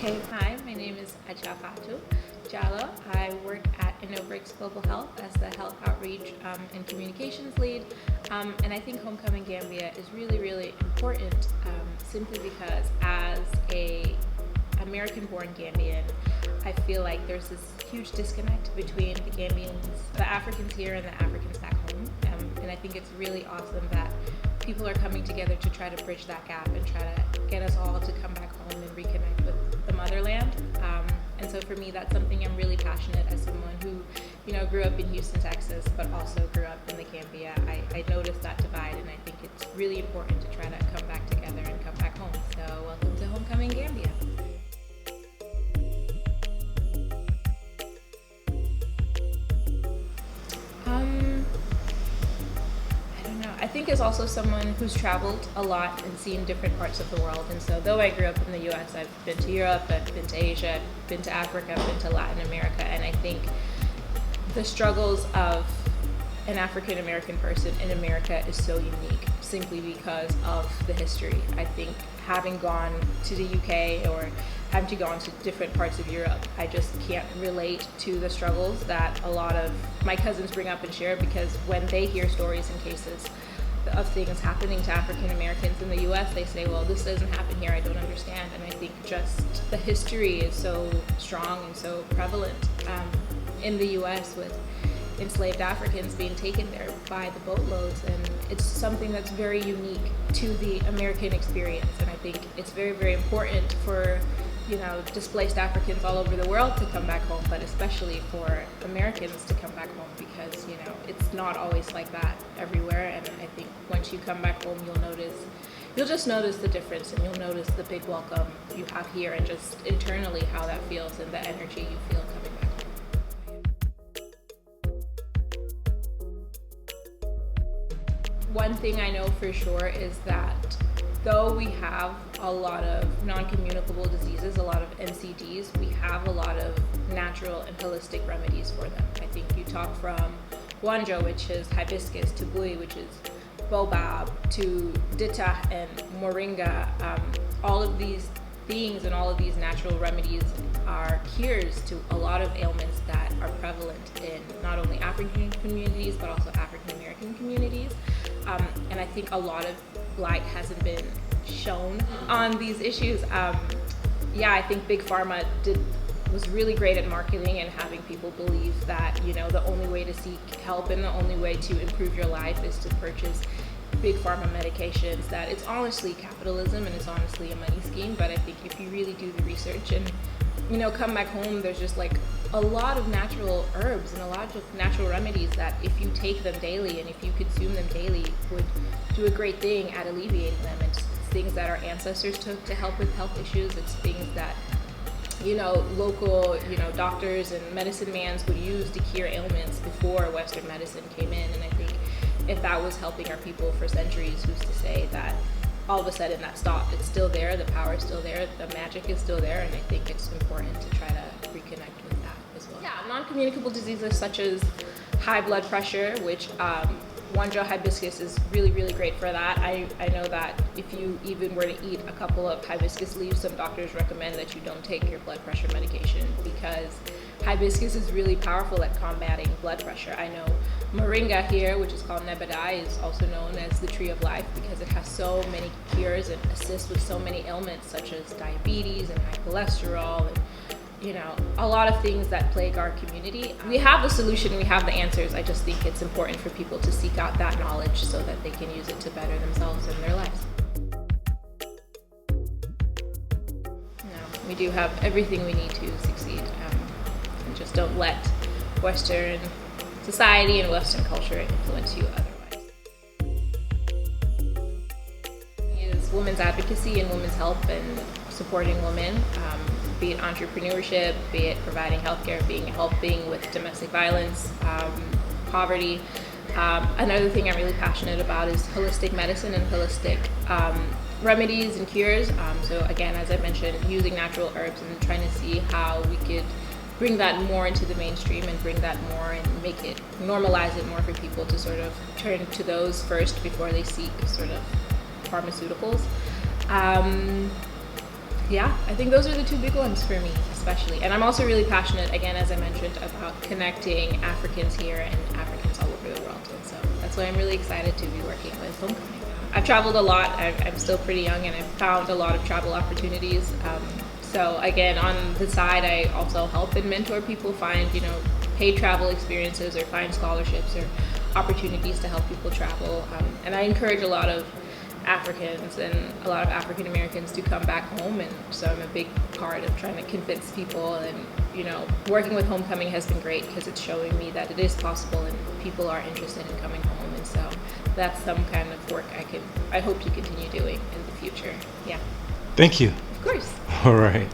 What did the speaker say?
Okay, hi, my name is Fatou, Jallow. I work at Innobrix Global Health as the Health Outreach and Communications Lead. And I think Homecoming Gambia is really, really important simply because as a American-born Gambian, I feel like there's this huge disconnect between the Gambians, the Africans here and the Africans back home. And I think it's really awesome that people are coming together to try to bridge that gap and try to get us all to come back home and reconnect with the motherland. And so for me, that's something I'm really passionate as someone who, grew up in Houston, Texas, but also grew up in the Gambia. I noticed that divide, and I think it's really important to try to come back together and come back home. So welcome to Homecoming Gambia. I think as also someone who's traveled a lot and seen different parts of the world. And so though I grew up in the US, I've been to Europe, I've been to Asia, I've been to Africa, I've been to Latin America. And I think the struggles of an African American person in America is so unique simply because of the history. I think having gone to the UK or having to go to different parts of Europe, I just can't relate to the struggles that a lot of my cousins bring up and share, because when they hear stories and cases of things happening to African Americans in the US, they say, well, this doesn't happen here, I don't understand. And I think just the history is so strong and so prevalent in the US with enslaved Africans being taken there by the boatloads, and it's something that's very unique to the American experience. And I think it's very, very important for displaced Africans all over the world to come back home, but especially for Americans to come back home, because it's not always like that everywhere. And I think once you come back home, you'll just notice the difference, and you'll notice the big welcome you have here, and just internally how that feels and the energy you feel coming back home. One thing I know for sure is that though we have a lot of non-communicable diseases, a lot of NCDs, we have a lot of natural and holistic remedies for them. I think you talk from Wanjo, which is hibiscus, to Bui, which is baobab, to Dita and Moringa. All of these things and all of these natural remedies are cures to a lot of ailments that are prevalent in not only African communities, but also African American communities. And I think a lot of light hasn't been shown on these issues. I think Big Pharma was really great at marketing and having people believe that the only way to seek help and the only way to improve your life is to purchase Big Pharma medications. That it's honestly capitalism and it's honestly a money scheme. But I think if you really do the research and come back home, there's just like a lot of natural herbs and a lot of natural remedies that if you take them daily and if you consume them daily would do a great thing at alleviating them. It's things that our ancestors took to help with health issues. It's things that local doctors and medicine mans would use to cure ailments before Western medicine came in. And I think if that was helping our people for centuries, who's to say that all of a sudden that stopped? It's still there, the power is still there, the magic is still there, and I think it's important to try to reconnect with that as well. Yeah, non-communicable diseases such as high blood pressure, which Wanjo hibiscus is really, really great for that. I know that if you even were to eat a couple of hibiscus leaves, some doctors recommend that you don't take your blood pressure medication, because hibiscus is really powerful at combating blood pressure. I know Moringa here, which is called Nebadai, is also known as the tree of life because it has so many cures and assists with so many ailments such as diabetes and high cholesterol and a lot of things that plague our community. We have the solution, we have the answers. I just think it's important for people to seek out that knowledge so that they can use it to better themselves and their lives. We do have everything we need to succeed. And just don't let Western society and Western culture influence you otherwise. Is women's advocacy and women's help and supporting women, be it entrepreneurship, be it providing healthcare, helping with domestic violence, poverty. Another thing I'm really passionate about is holistic medicine and holistic remedies and cures. So again, as I mentioned, using natural herbs and trying to see how we could bring that more into the mainstream and bring that more and normalize it more for people to sort of turn to those first before they seek sort of pharmaceuticals. Yeah, I think those are the two big ones for me, especially. And I'm also really passionate, again, as I mentioned, about connecting Africans here and Africans all over the world. And so that's why I'm really excited to be working with Homecoming. I've traveled a lot. I'm still pretty young, and I've found a lot of travel opportunities. So again, on the side, I also help and mentor people find, paid travel experiences or find scholarships or opportunities to help people travel. And I encourage a lot of Africans and a lot of African Americans to come back home, and so I'm a big part of trying to convince people. And working with Homecoming has been great because it's showing me that it is possible and people are interested in coming home, and so that's some kind of work I hope to continue doing in the future. Yeah. Thank you. Of course. All right.